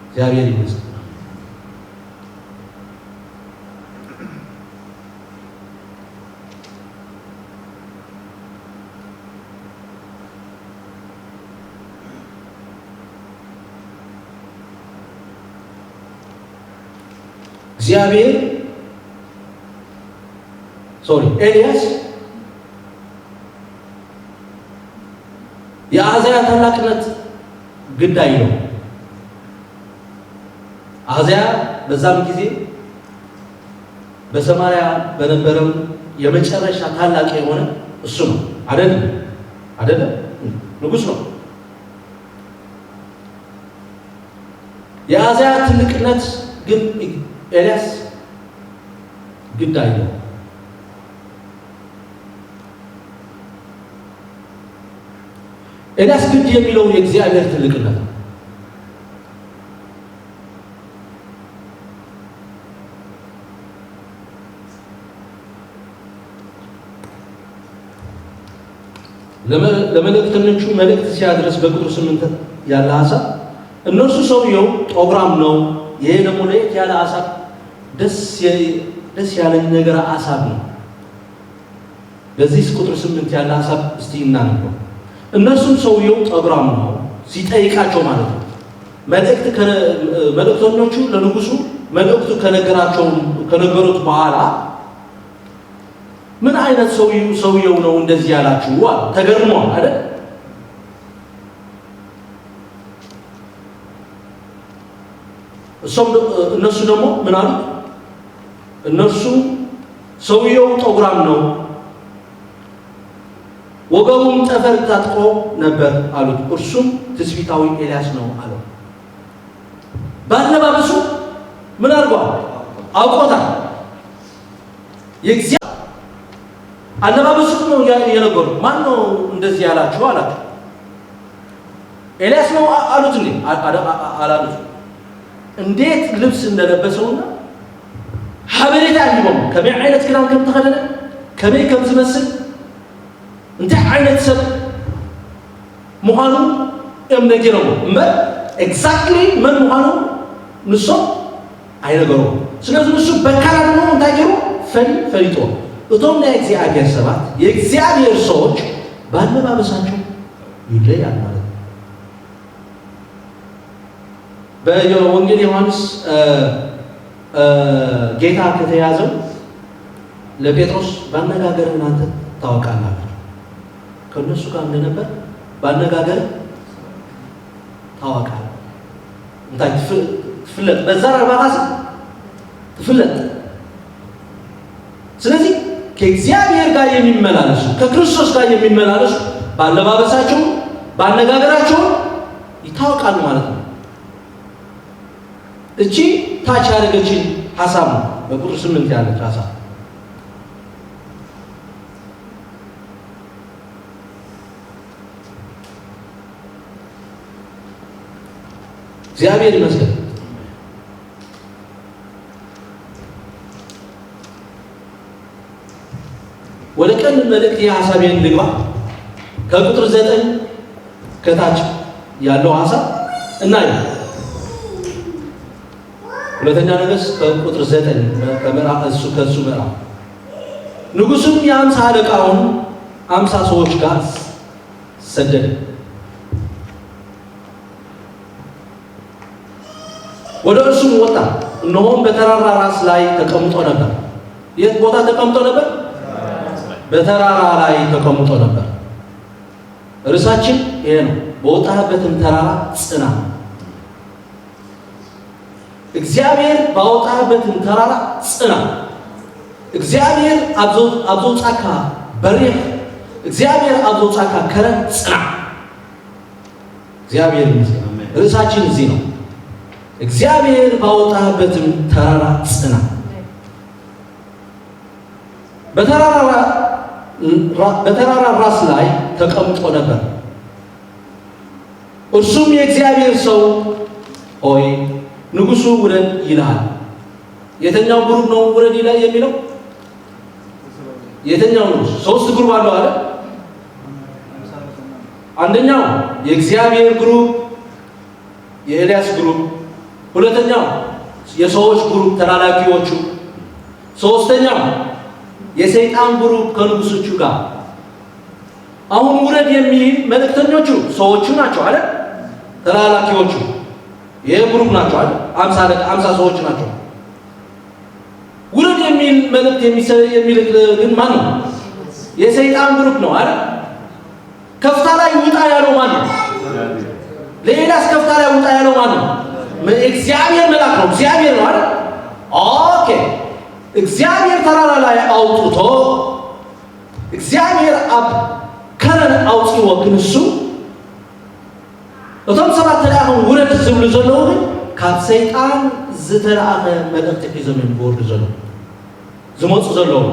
እግዚአብሔር ይመስገን። ኤልያስ የአሕዛያ ታላቅነት ግዳይ ነው። አሕዛያ በዛም ጊዜ በሰማርያ በነበረው የመጨረሻ ታላቅ የሆነ እሱ ነው አይደለም? ንጉሥ ነው። የአሕዛያ ትልቅነት ግን ኤልያስ ግዳይ ነው። ኤልያስ ግድ የሚለው የእግዚአብሔር ትልቅነት ነው። ለመልእክተኞቹ መልእክት ሲያድርስ በቁጥር 8 ያለ ሐሳብ እነሱ ሰውየው ፕሮግራም ነው። ይሄ ደግሞ ለየት ያለ ሐሳብ ደስ ያለኝ ነገር ሐሳብ ነው። በዚህ ቁጥር 8 ያለ ሐሳብ እስቲ እናንበው። እነሱም ሰውየው ፕሮግራም ነው ሲጠይቃቸው ማለት ነው። መልእክተኞቹ ለንጉሱ መልእክቱ ከነገሩት በኋላ ምን አይነት ሰውየው ነው እንደዚህ ያላችሁ? ተገርመዋል አይደል? እነሱ ደግሞ ምን አሉ? እነሱ ሰውየው ጠጉራም ነው፣ ወገቡም ጠፈር ታጥቆ ነበር አሉት። እርሱም ትስቢታዊ ኤልያስ ነው አለው። ባለባበሱ ምን አድርገዋል? አውቆታል። አለባበሱ ነው የነገሩ። ማን ነው እንደዚህ ያላችሁ አላቸው። ኤልያስ ነው አሉት። እንዴ አላሉት። እንዴት ልብስ እንደለበሰውና حبريت عندهم كمية عينة كلام كم تخلنا كمية كم تمثل أنت عينة سب مهانو أم نجرو ما exactly من مهانو نصب عينة جرو سلازم نصب بكرة منو نتاجرو فريتو وتوم نأجزي أجر سبات يأجزي أجر صوج بعد ما بسانشو يدري أنا በወንጌል ዮሐንስ ጌታ ከተያዘው ለጴጥሮስ ባነጋገር እናንተ ታውቃላችሁ ከነሱ ጋር እንደነበር ባነጋገር ታውቃላችሁ እንታይ ትፍለጥ በዛር አርባጋስ ትፍለጥ ስለዚህ ከእግዚአብሔር ጋር የሚመላለሱ ከክርስቶስ ጋር የሚመላለሱ ባለባበሳቸው ባነጋገራቸው ይታወቃሉ ማለት ነው እቺ ታች ያደረገችን ሐሳብ ነው በቁጥር 8 ያለች ሐሳብ እግዚአብሔር ይመስገን ወደ ቀን መልእክት የሐሳቤን ልግባ ከቁጥር 9 ከታች ያለው ሐሳብ እናይ ሁለተኛ ነገሥት ከቁጥር 9 ከምዕራፍ ከሱ ምዕራፍ ንጉሡም የ50 አለቃውን 50 ሰዎች ጋር ሰደደ ወደ እርሱም ወጣ እነሆም በተራራ ራስ ላይ ተቀምጦ ነበር የት ቦታ ተቀምጦ ነበር በተራራ ላይ ተቀምጦ ነበር ርዕሳችን ይሄ ነው በወጣህበትም ተራራ ጽና እግዚአብሔር ባወጣህበትም ተራራ ጽና እግዚአብሔር አብዞ ጻካ በሪህ እግዚአብሔር አብዞ ጻካ ከረ ጽና እግዚአብሔር ይመስገን ርዕሳችን እዚህ ነው እግዚአብሔር ባወጣህበትም ተራራ ጽና በተራራ ራስ ላይ ተቀምጦ ነበር እርሱም የእግዚአብሔር ሰው ሆይ ንጉሡ ውረድ ይልሃል የተኛው ግሩፕ ነው ውረድ ይላል የሚለው የተኛው ነው ሶስት ግሩፕ አለው አይደል አንደኛው የእግዚአብሔር ግሩፕ የኤልያስ ግሩፕ ሁለተኛው የሰዎች ግሩፕ ተላላኪዎቹ ሶስተኛው የሰይጣን ግሩፕ ከንጉሶቹ ጋር አሁን ውረድ የሚል መልእክተኞቹ ሰዎቹ ናቸው አይደል ተላላኪዎቹ ይሄ ግሩፕ ናቸው አይደል 50 ሰዎች ናቸው ውረድ የሚል መልእክት የሚልክ ግን ማን ነው የሰይጣን ግሩፕ ነው አይደል ከፍታ ላይ ውጣ ያለው ማን ነው ለኤልያስ ከፍታ ላይ ውጣ ያለው ማን ነው እግዚአብሔር መልአክ ነው እግዚአብሔር ነው አይደል ኦኬ እግዚአብሔር ተራራ ላይ አውጥቶ እግዚአብሔር አብ ከረን አውጥቶ ወክንሱ እቶም ሰባት ተላአኹም ውረድ ዝብሉ ዘለዉ ካብ ሰይጣን ዝተላአኸ መልእክቲ ሒዞም ይወርዱ ዘለዉ ዝመፁ ዘለዉ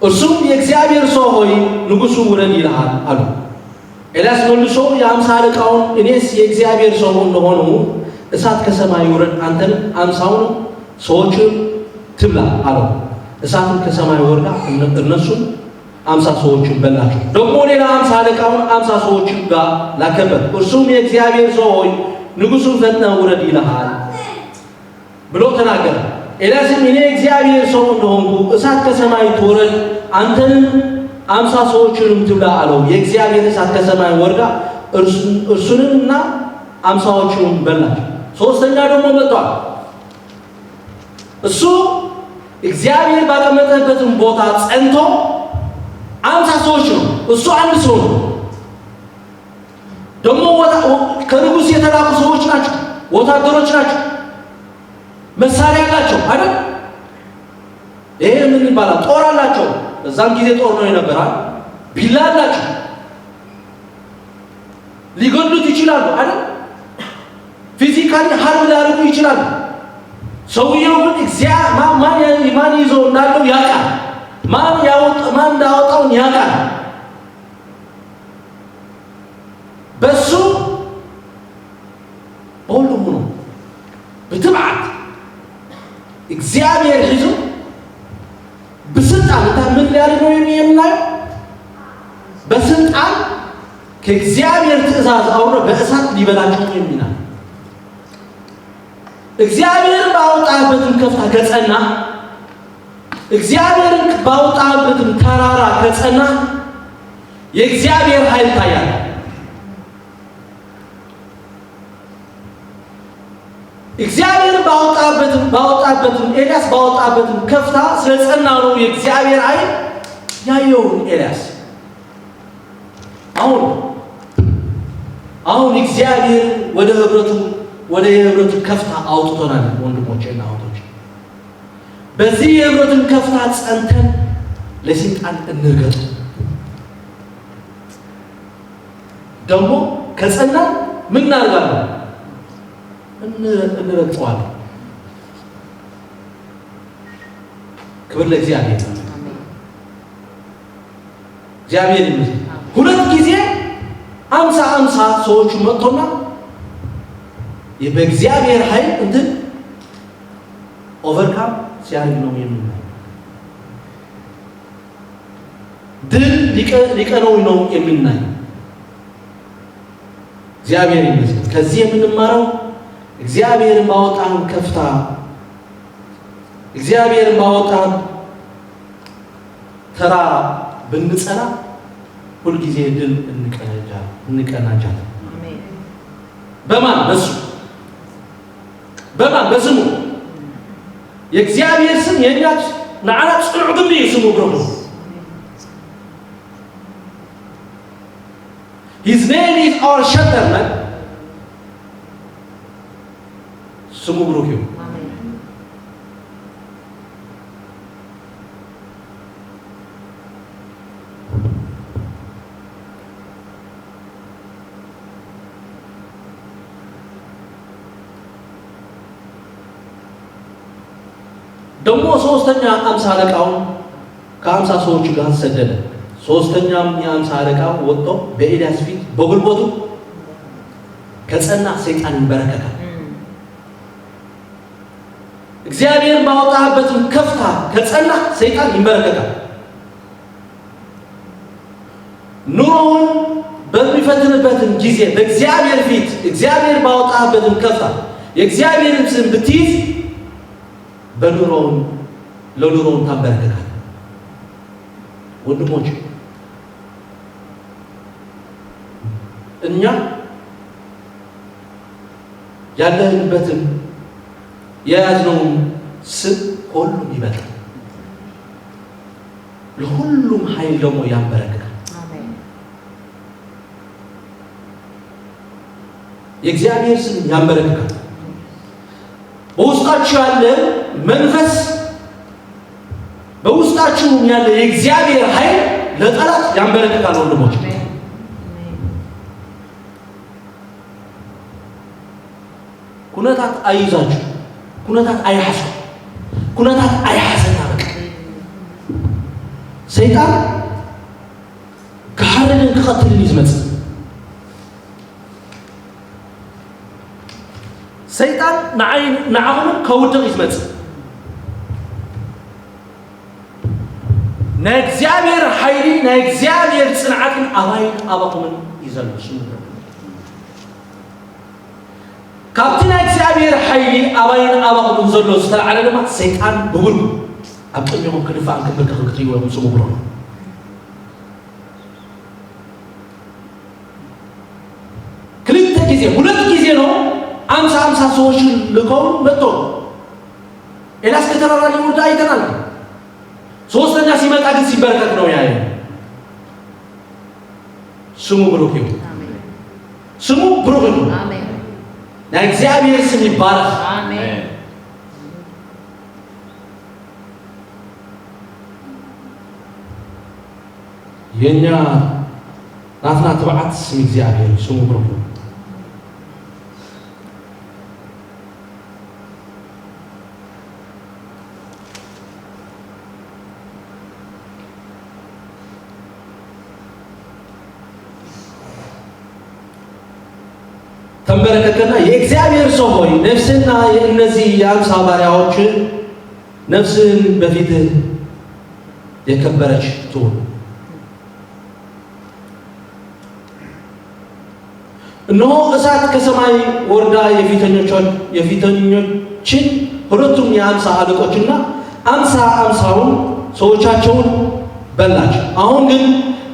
እርሱም የእግዚአብሔር ሰው ሆይ ንጉሡ ውረድ ይልሃል አሉ ኤልያስ መልሶ የ50 አለቃውን እኔስ የእግዚአብሔር ሰው እንደሆኑ እሳት ከሰማይ ይውረድ አንተን 50ውን ሰዎችን ትብላ አለው እሳትም ከሰማይ ወርዳ እነሱን 50 ሰዎችን በላቸው ደግሞ ሌላ 50 አለቃውን 50 ሰዎችን ጋር ላከበት እርሱም የእግዚአብሔር ሰው ሆይ ንጉሡ ፈጥነህ ውረድ ይልሃል ብሎ ተናገረ ኤልያስም እኔ እግዚአብሔር ሰው እንደሆንኩ እሳት ከሰማይ ትውረድ አንተንም 50 ሰዎችንም ትብላ አለው የእግዚአብሔር እሳት ከሰማይ ወርዳ እርሱንና 50ዎቹን በላቸው ሶስተኛ ደግሞ መጥቷል እሱ እግዚአብሔር ባቀመጠበትን ቦታ ጸንቶ 50 ሰዎች ነው እሱ አንድ ሰው ነው ደግሞ ከንጉሥ የተላኩ ሰዎች ናቸው ወታደሮች ናቸው መሳሪያ አላቸው አይደል ይሄ ምን ይባላል ጦር አላቸው በዛም ጊዜ ጦር ነው የነበረው ቢላ አላቸው ሊገሉት ይችላሉ አይደል ፊዚካሊ ሀርብ ሊያደርጉ ይችላሉ ሰውየው ግን ማን ይዞ እንዳለው ያውቃል ማን እንዳወጣውን ያውቃል በሱ ሁሉም ነው በትብዓት እግዚአብሔር ይዞ በስልጣን ምን ሊያደርገው የምናየው በስልጣን ከእግዚአብሔር ትእዛዝ አውሮ በእሳት ሊበላቸው የሚናል እግዚአብሔር ባወጣበትን ከፍታ ከጸና እግዚአብሔር ባወጣበትን ተራራ ከጸና የእግዚአብሔር ኃይል ታያል። እግዚአብሔር ባወጣበትን ኤልያስ ባወጣበትን ከፍታ ስለጸና ነው የእግዚአብሔር ኃይል ያየው ኤልያስ። አሁን እግዚአብሔር ወደ የህብረቱ ከፍታ አውጥቶናል ወንድሞቼና እህቶቼ። በዚህ የህብረቱን ከፍታ ጸንተን ለሰይጣን እንርገጥ። ደግሞ ከጸናን ምን እናደርጋለን? እንረግጠዋለን። ክብር ለእግዚአብሔር። እግዚአብሔር ይመስገን። ሁለት ጊዜ 50 ሰዎች መጥቶና በእግዚአብሔር ኃይል እንትን ኦቨርካም ሲያደርግ ነው የምናየው። ድል ሊቀነው ነው የምናየው። እግዚአብሔር ይመስገን። ከዚህ የምንማረው እግዚአብሔርን ባወጣን ከፍታ እግዚአብሔርን ባወጣን ተራራ ብንጸና ሁል ጊዜ ድል እንቀናጃለን። በማን በስሙ የእግዚአብሔር ስም የኛች ናዓና ጽኑዕ ግንቢ ስሙ ብሩክ ነው። His name is our shelter man. ስሙ ብሩክ ነው። ደግሞ ሶስተኛ 50 አለቃው ከ50 ሰዎች ጋር ሰደደ። ሶስተኛም የ50 አለቃው ወጥቶ በኤልያስ ፊት በጉልበቱ ከጸና ሰይጣን ይንበረከካል። እግዚአብሔር ባወጣበትን ከፍታ ከጸና ሰይጣን ይንበረከካል። ኑሮውን በሚፈትንበትን ጊዜ በእግዚአብሔር ፊት እግዚአብሔር ባወጣበትን ከፍታ የእግዚአብሔርን ስም ብትይዝ ለኑሮውን ታንበረከካል። ወንድሞች እኛ ያለንበትን የያዝነውን ስም ሁሉም ይበላል። ለሁሉም ኃይል ደግሞ ያንበረከካል። የእግዚአብሔር ስም ያንበረከካል። በውስጣችሁ ያለ መንፈስ በውስጣችሁ ያለ የእግዚአብሔር ኃይል ለጠላት ያንበረከካል። ወንድሞች ኩነታት አይዛችሁ፣ ኩነታት አይሐሱ፣ ኩነታት አይሐሰና በቃ ሰይጣን ከሐረድን ክኸትልን ይዝመጽእ ሰይጣን ንዓኹም ከውድቕ ይዝመጽእ ናይ እግዚአብሔር ኃይሊ ናይ እግዚአብሔር ጽንዓትን አባኹምን ይዘሉ ስሙ ካብቲ ናይ እግዚአብሔር ኃይሊ አባኹምን ዘሎ ዝተልዓለ ድማ ሰይጣን ብጉል ኣብ ቅድሚኹም ክድፋእ ክብርከኽ ክትይዎም ስሙ ብሎ ክልተ ጊዜ ሁለት ጊዜ ነው 50 ሰዎች ልከው መጥቶ ኤልያስ ከተራራ ሊወርድ አይተናል። ሶስተኛ ሲመጣ ግን ሲበረከት ነው ያየው። ስሙ ብሩክ ይሁን። ስሙ ብሩክ ይሁን። አሜን። የእግዚአብሔር ስም ይባረክ። አሜን። የኛ ናትና ተባዓት ስም እግዚአብሔር ስሙ ብሩክ ይሁን። ተንበረከከና የእግዚአብሔር ሰው ሆይ ነፍስና የእነዚህ የ50 ባሪያዎች ነፍስህን በፊትህ የከበረች ትሁን። እነሆ እሳት ከሰማይ ወርዳ የፊተኞችን ሁለቱም የ50 አለቆችና 50 ሰዎቻቸውን በላች። አሁን ግን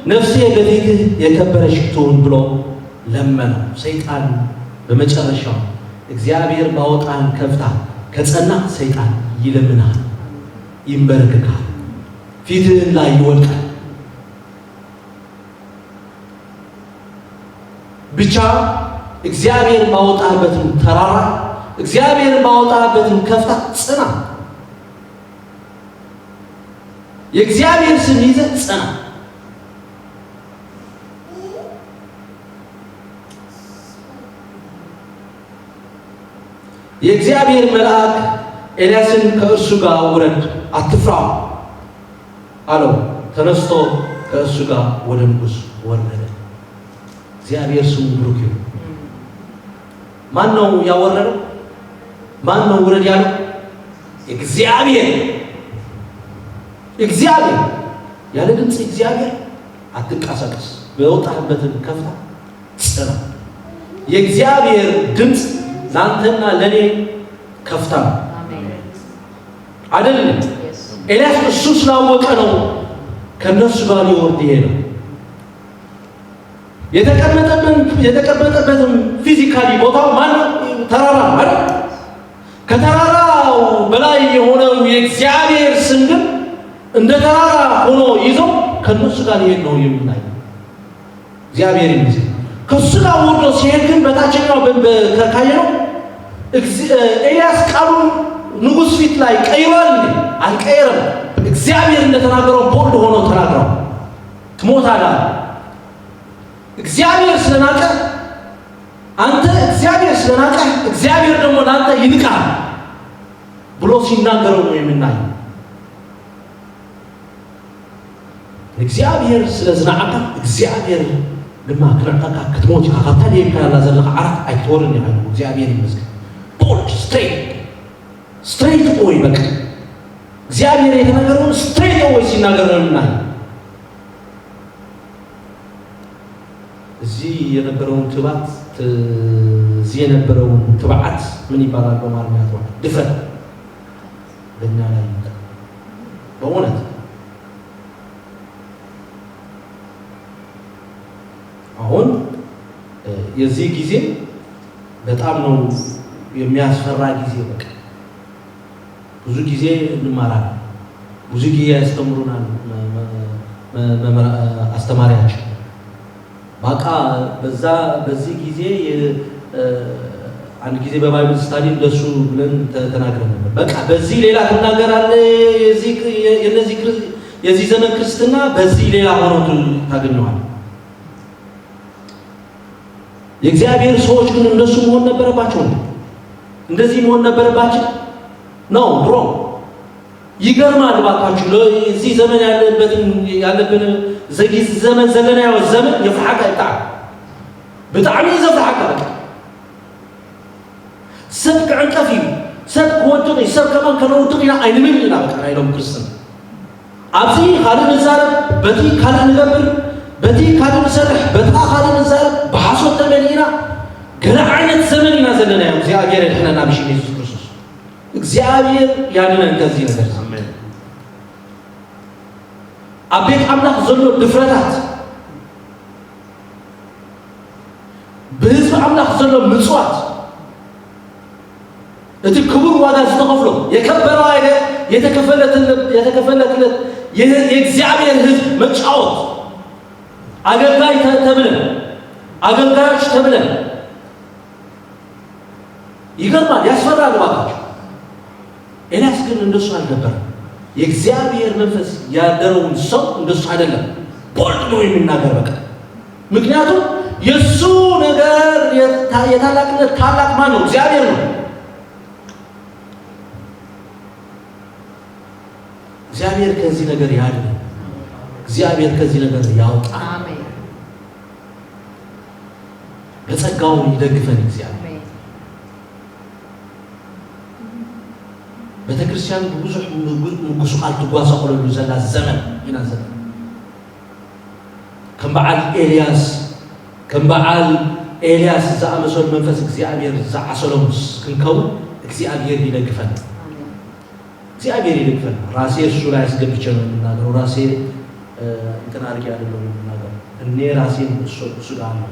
ነፍሴ በፊትህ የከበረች ትሁን ብሎ ለመነው። ሰይጣን በመጨረሻው እግዚአብሔር ባወጣን ከፍታ ከጸና ሰይጣን ይለምናል፣ ይንበረከካል፣ ፊትህን ላይ ይወድቃል። ብቻ እግዚአብሔር ባወጣበትን ተራራ እግዚአብሔር ባወጣበትን ከፍታ ጽና። የእግዚአብሔር ስም ይዘህ ጽና። የእግዚአብሔር መልአክ ኤልያስን ከእርሱ ጋር ውረድ፣ አትፍራ አለው። ተነስቶ ከእርሱ ጋር ወደ ንጉሥ ወረደ። እግዚአብሔር ስሙ ብሩክ ይሁን። ማን ነው ያወረደው? ማን ነው ውረድ ያለው? እግዚአብሔር። እግዚአብሔር ያለ ድምፅ እግዚአብሔር አትንቀሳቀስ፣ በወጣህበትን ከፍታ ጽና። የእግዚአብሔር ድምፅ ላንተና ለኔ ከፍታ ነው አይደለም? ኤልያስ እሱ ስላወቀ ነው ከነሱ ጋር ሊወርድ ይሄዳል። የተቀመጠበትም ፊዚካሊ ቦታው ማነው? ተራራ አይደል? ከተራራው በላይ የሆነው የእግዚአብሔር ስም ግን እንደ ተራራ ሆኖ ይዞ ከነሱ ጋር ይሄድ ነው የምናየው። እግዚአብሔር ይመስገን። ከሱ ጋር ወርዶ ሲሄድ ግን በታችኛው ካየነው ኤልያስ ቃሉን ንጉሥ ፊት ላይ ቀይሯል እንዴ? አልቀየረም። እግዚአብሔር እንደተናገረው ቦልድ ሆኖ ተናግሯል። ትሞታለህ። እግዚአብሔር ስለናቀ አንተ እግዚአብሔር ስለናቀ እግዚአብሔር ደግሞ ለአንተ ይንቃል ብሎ ሲናገረው ነው የምናየው። እግዚአብሔር ስለዝናዓካ እግዚአብሔር ድማ ክረቃካ ክትሞት ካካታል የካላ ዘለኻ ዓራት አይተወርን ያለው እግዚአብሔር ይመስገን። ቦልድ ስትሬት ወይ በቃ እግዚአብሔር የተናገረውን ስትሬት ወይ ሲናገር ነው የምናየው። እዚህ የነበረውን ትብዓት ምን ይባላል በአማርኛ? ድፍረት በእኛ ላይ በእውነት አሁን የዚህ ጊዜ በጣም ነው የሚያስፈራ ጊዜ። በቃ ብዙ ጊዜ እንማራለን፣ ብዙ ጊዜ ያስተምሩናል አስተማሪያችን። በቃ በዚህ ጊዜ አንድ ጊዜ በባይብል ስታዲ እንደሱ ብለን ተናግረን ነበር። በቃ በዚህ ሌላ ትናገራለህ። የዚህ ዘመን ክርስትና በዚህ ሌላ ሆኖ ታገኘዋለህ። የእግዚአብሔር ሰዎች ግን እንደሱ መሆን ነበረባቸው ነው? እንደዚህ መሆን ነበረባቸው ነው? ድሮ ይገርማል። ባካችሁ ለዚህ ዘመን ያለብን ዘጊዝ ዘመን ዘለናው ዘመን የፍሐቀ ጣዕ በጣም ይዘፍሐቀ ሰብክ አንቀፊ ሰብክ ወጥቶ ሰብክ ከማን ከነውጥና አይንምን ይላል አይሎም ክርስቲያን አብዚ ኻልን ዛረብ በቲ ካልን ነበር በቲ ካልን ሰረህ በታ ካልን ዛረብ በሐሶት ተመኒና ገና አይነት ዘመን ይናዘለና ያው እግዚአብሔር ይህነና ብሽ ኢየሱስ ክርስቶስ እግዚአብሔር ያድነን ከዚህ ነገር። አሜን። አቤት አምላክ ዘሎ ድፍረታት በህዝብ አምላክ ዘሎ ምጽዋት እቲ ክቡር ዋጋ ዝተከፍሎ የከበረው አይደል የተከፈለለት የእግዚአብሔር ህዝብ መጫወት አገልጋዮች ተብለን ይገርማል፣ ያስፈራል። ባካችሁ ኤልያስ ግን እንደሱ አልነበረም። የእግዚአብሔር መንፈስ ያደረውን ሰው እንደሱ አይደለም፣ ቦልድ ነው የሚናገር በቃ። ምክንያቱም የሱ ነገር የታላቅነት ታላቅ ማን ነው? እግዚአብሔር ነው። እግዚአብሔር ከዚህ ነገር ያድን። እግዚአብሔር ከዚህ ነገር ያውጣ። አሜን። በጸጋው ይደግፈን እግዚአብሔር። ቤተክርስቲያን ብዙ ንጉሱ አልተጓሳ ቆለሉ ዘላ ዘመን ይናዘ ከም በዓል ኤልያስ ዘአመሰሉ መንፈስ እግዚአብሔር ዘዓሰሎሙስ ክንከው እግዚአብሔር ይደግፈን። እግዚአብሔር ይደግፈን። ራሴ እሱ ላይ አስገብቼ ነው የምናገረው። ራሴ እንትን አድርጌ አይደለም የምናገረው። እኔ ራሴን እሱ ጋር ነው።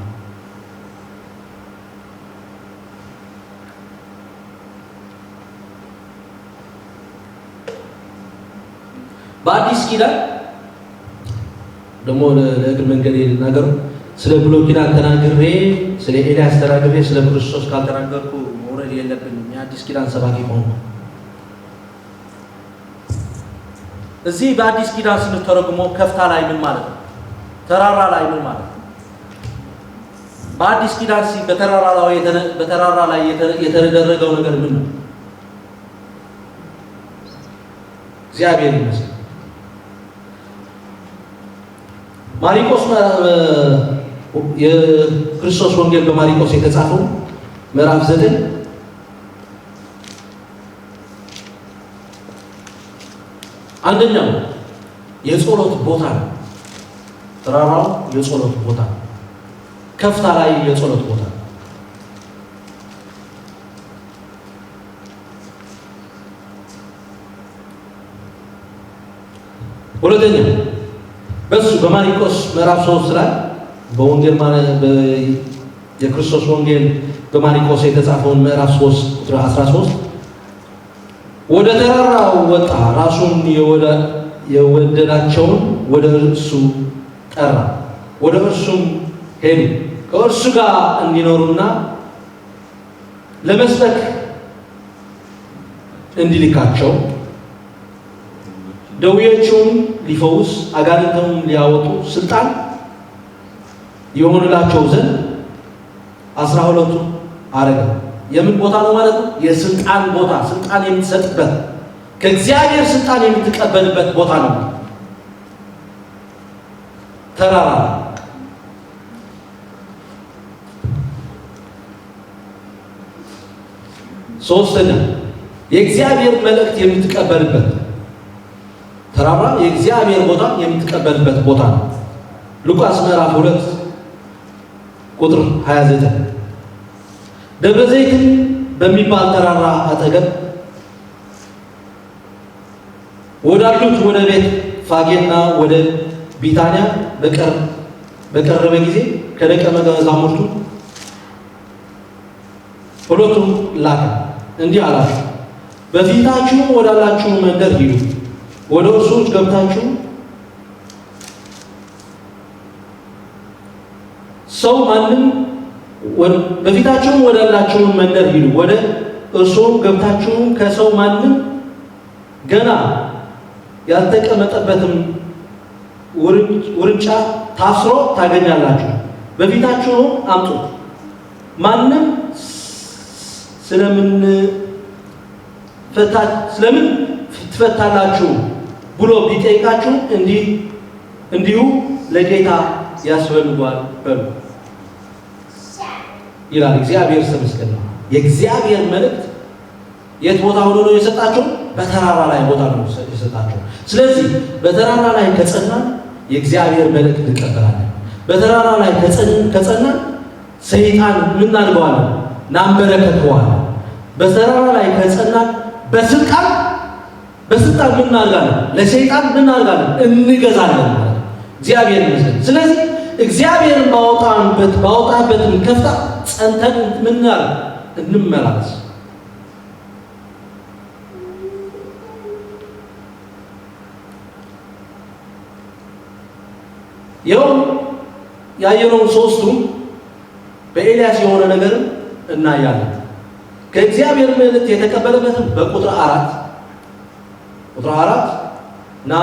በአዲስ ኪዳን ደግሞ ለእግር መንገድ ልናገር ስለ ብሉይ ኪዳን ተናግሬ ስለ ኤልያስ ተናግሬ ስለ ክርስቶስ ካልተናገርኩ መውረድ የለብንም። የአዲስ ኪዳን ሰባኪ ሆኖ እዚህ በአዲስ ኪዳን ስንተረጉመው ከፍታ ላይ ምን ማለት ነው? ተራራ ላይ ምን ማለት ነው? በአዲስ ኪዳን በተራራ ላይ የተደረገው ነገር ምን ነው? እግዚአብሔር ይመስገን። ማርቆስ የክርስቶስ ወንጌል በማርቆስ የተጻፈው ምዕራፍ 9 አንደኛው የጸሎት ቦታ ነው። ተራራው የጸሎት ቦታ፣ ከፍታ ላይ የጸሎት ቦታ። ሁለተኛው በሱ በማርቆስ ምዕራፍ 3 ላይ በወንጌል ማለት የክርስቶስ ወንጌል በማርቆስ የተጻፈውን ምዕራፍ 3 ቁጥር 13 ወደ ተራራው ወጣ፣ ራሱን የወደዳቸውን ወደ እርሱ ጠራ፣ ወደ እርሱም ሄዱ፣ ከእርሱ ጋር እንዲኖሩና ለመስበክ እንዲልካቸው ደዌዎቹን ሊፈውስ አጋንንቱን ሊያወጡ ስልጣን የሆነላቸው ዘንድ 12 አረገ። የምን ቦታ ነው ማለት ነው? የስልጣን ቦታ፣ ስልጣን የምትሰጥበት ከእግዚአብሔር ስልጣን የምትቀበልበት ቦታ ነው። ተራራ ሶስተኛ የእግዚአብሔር መልእክት የምትቀበልበት ተራራ የእግዚአብሔር ቦታ የምትቀበልበት ቦታ ነው። ሉቃስ ምዕራፍ 2 ቁጥር 29 ደብረ ዘይት በሚባል ተራራ አጠገብ ወዳሉት ወደ ቤት ፋጌና ወደ ቢታንያ በቀረበ ጊዜ ከደቀ መዛሙርቱ ሁለቱም ላከ፣ እንዲህ አላቸው፣ በፊታችሁ ወዳላችሁ መንደር ሂዱ፣ ወደ እርሱም ገብታችሁ ሰው ማንም በፊታችሁ ወዳላችሁ መንደር ሂዱ፣ ወደ እርሱም ገብታችሁ ከሰው ማንም ገና ያልተቀመጠበትም ውርንጫ ታስሮ ታገኛላችሁ፣ በፊታችሁ አምጡት። ማንም ስለምን ትፈታላችሁ ብሎ ቢጠይቃችሁ እንዲሁ ለጌታ ያስፈልጓል በሉ ይላል። እግዚአብሔር ይመስገን። የእግዚአብሔር መልእክት የት ቦታ ሆኖ ነው የሰጣቸው? በተራራ ላይ ቦታ ነው የሰጣቸው። ስለዚህ በተራራ ላይ ከጸናን የእግዚአብሔር መልእክት እንቀበላለን። በተራራ ላይ ከጸናን ሰይጣን ምን እናድርገዋለን? እናንበረከከዋለን። በተራራ ላይ ከጸናን በስልጣን ምን እናድርጋለን? ለሰይጣን ምን እናድርጋለን? እንገዛለን ማለት ነው። እግዚአብሔር ይመስገን። ስለዚህ እግዚአብሔር ባወጣበትን ከፍታ ጸንተን ምን እንመላለስ። ይኸው ያየነው ሶስቱም በኤልያስ የሆነ ነገር እናያለን። ከእግዚአብሔር መልእክት የተቀበለበትም በቁጥር 4 ና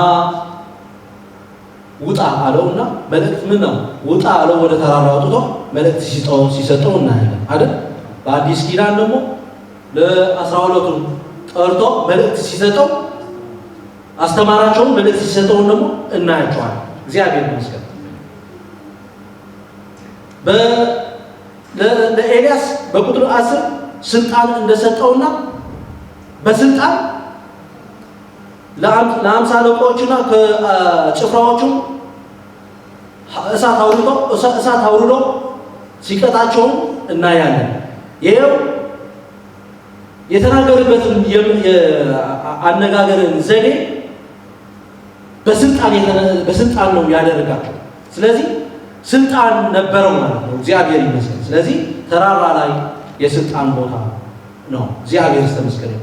ውጣ አለውና መልእክት ምን ነው? ውጣ አለው። ወደ ተራራ አውጥቶ መልእክት ሲሰጠው እናያለን አይደል? በአዲስ ኪዳን ደግሞ ለ12ቱ ጠርቶ መልእክት ሲሰጠው አስተማራቸውን መልእክት ሲሰጠውን ደግሞ እናያቸዋለን። እግዚአብሔር ይመስገን። ለኤልያስ በቁጥር 10 ስልጣን እንደሰጠውና በስልጣን ለአምሳ አለቆችና ከጭፍራዎቹ እሳት አውርዶ ሲቀጣቸው እናያለን። ይሄው የተናገረበትን የአነጋገርን ዘዴ በስልጣን ነው ያደረጋቸው። ስለዚህ ስልጣን ነበረው ማለት ነው። እግዚአብሔር ይመስገን። ስለዚህ ተራራ ላይ የስልጣን ቦታ ነው። እግዚአብሔር ይመስገን።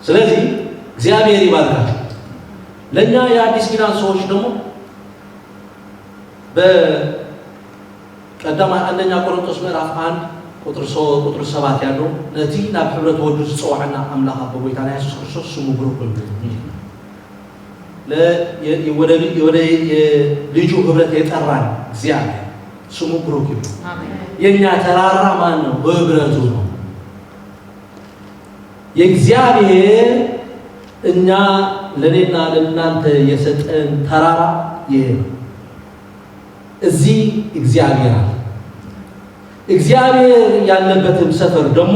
ስለዚህ እግዚአብሔር ይባርካችሁ። ለኛ የአዲስ ኪዳን ሰዎች ደግሞ በቀዳማይ አንደኛ ቆሮንቶስ ምዕራፍ 1 ቁጥር 7 ያለው ነቲ ናብ ሕብረት ወዱ ዝጽዋዕና አምላኽ አብ ጎይታና ኢየሱስ ክርስቶስ ስሙ ብሩክ ይሁን። ወደ ልጁ ሕብረት የጠራን እግዚአብሔር ስሙ ብሩክ ይሁን። የኛ ተራራ ማን ነው? ሕብረቱ ነው። የእግዚአብሔር እኛ ለኔና ለእናንተ የሰጠን ተራራ ይሄ ነው። እዚህ እግዚአብሔር አለ። እግዚአብሔር ያለበትን ሰፈር ደግሞ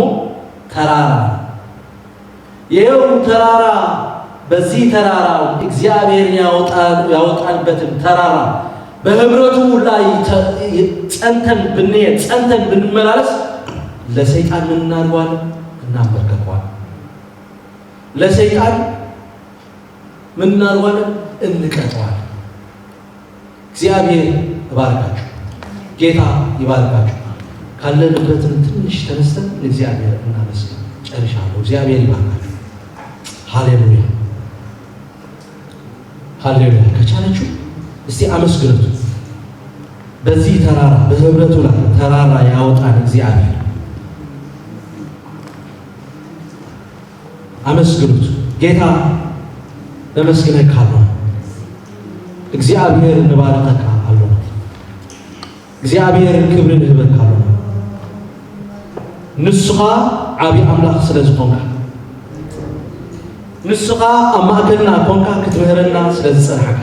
ተራራ ነው። ይሄው ተራራ በዚህ ተራራ እግዚአብሔር ያወጣንበትን ተራራ በህብረቱ ላይ ጸንተን ብንመላለስ ለሰይጣን ምን እናደርገዋለን? እናንበርከከዋለን። ለሰይጣን ምን እናደርገዋለን? እንቀጠዋለን። እግዚአብሔር ይባርካችሁ። ጌታ ይባርካችሁ። ካለንበትን ትንሽ ተነስተን ለእግዚአብሔር እናመስግን። ጨርሻለሁ። እግዚአብሔር ይባርካችሁ። ሃሌሉያ ሃሌሉያ። ከቻላችሁ እስቲ አመስግኑት። በዚህ ተራራ በህብረቱ ላይ ተራራ ያወጣን እግዚአብሔር አመስግኑት። ጌታ ለመስግነህ ካለው እግዚአብሔር እንባረከካ አለው። እግዚአብሔር ክብርን ህበካ አለው። ንስኻ ዓቢ አምላኽ ስለዝኾንካ ንስኻ ኣብ ማእከልና ኮንካ ክትምህረና ስለዝፀናሕካ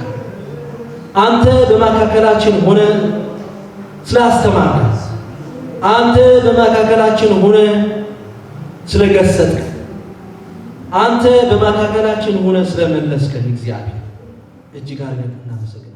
አንተ በመካከላችን ሆነ ስላስተማርካ አንተ በመካከላችን ሆነ ስለገሰጥክ አንተ በመካከላችን ሆነ ስለመለስከን እግዚአብሔር እጅግ አድርገን እናመሰግናለን።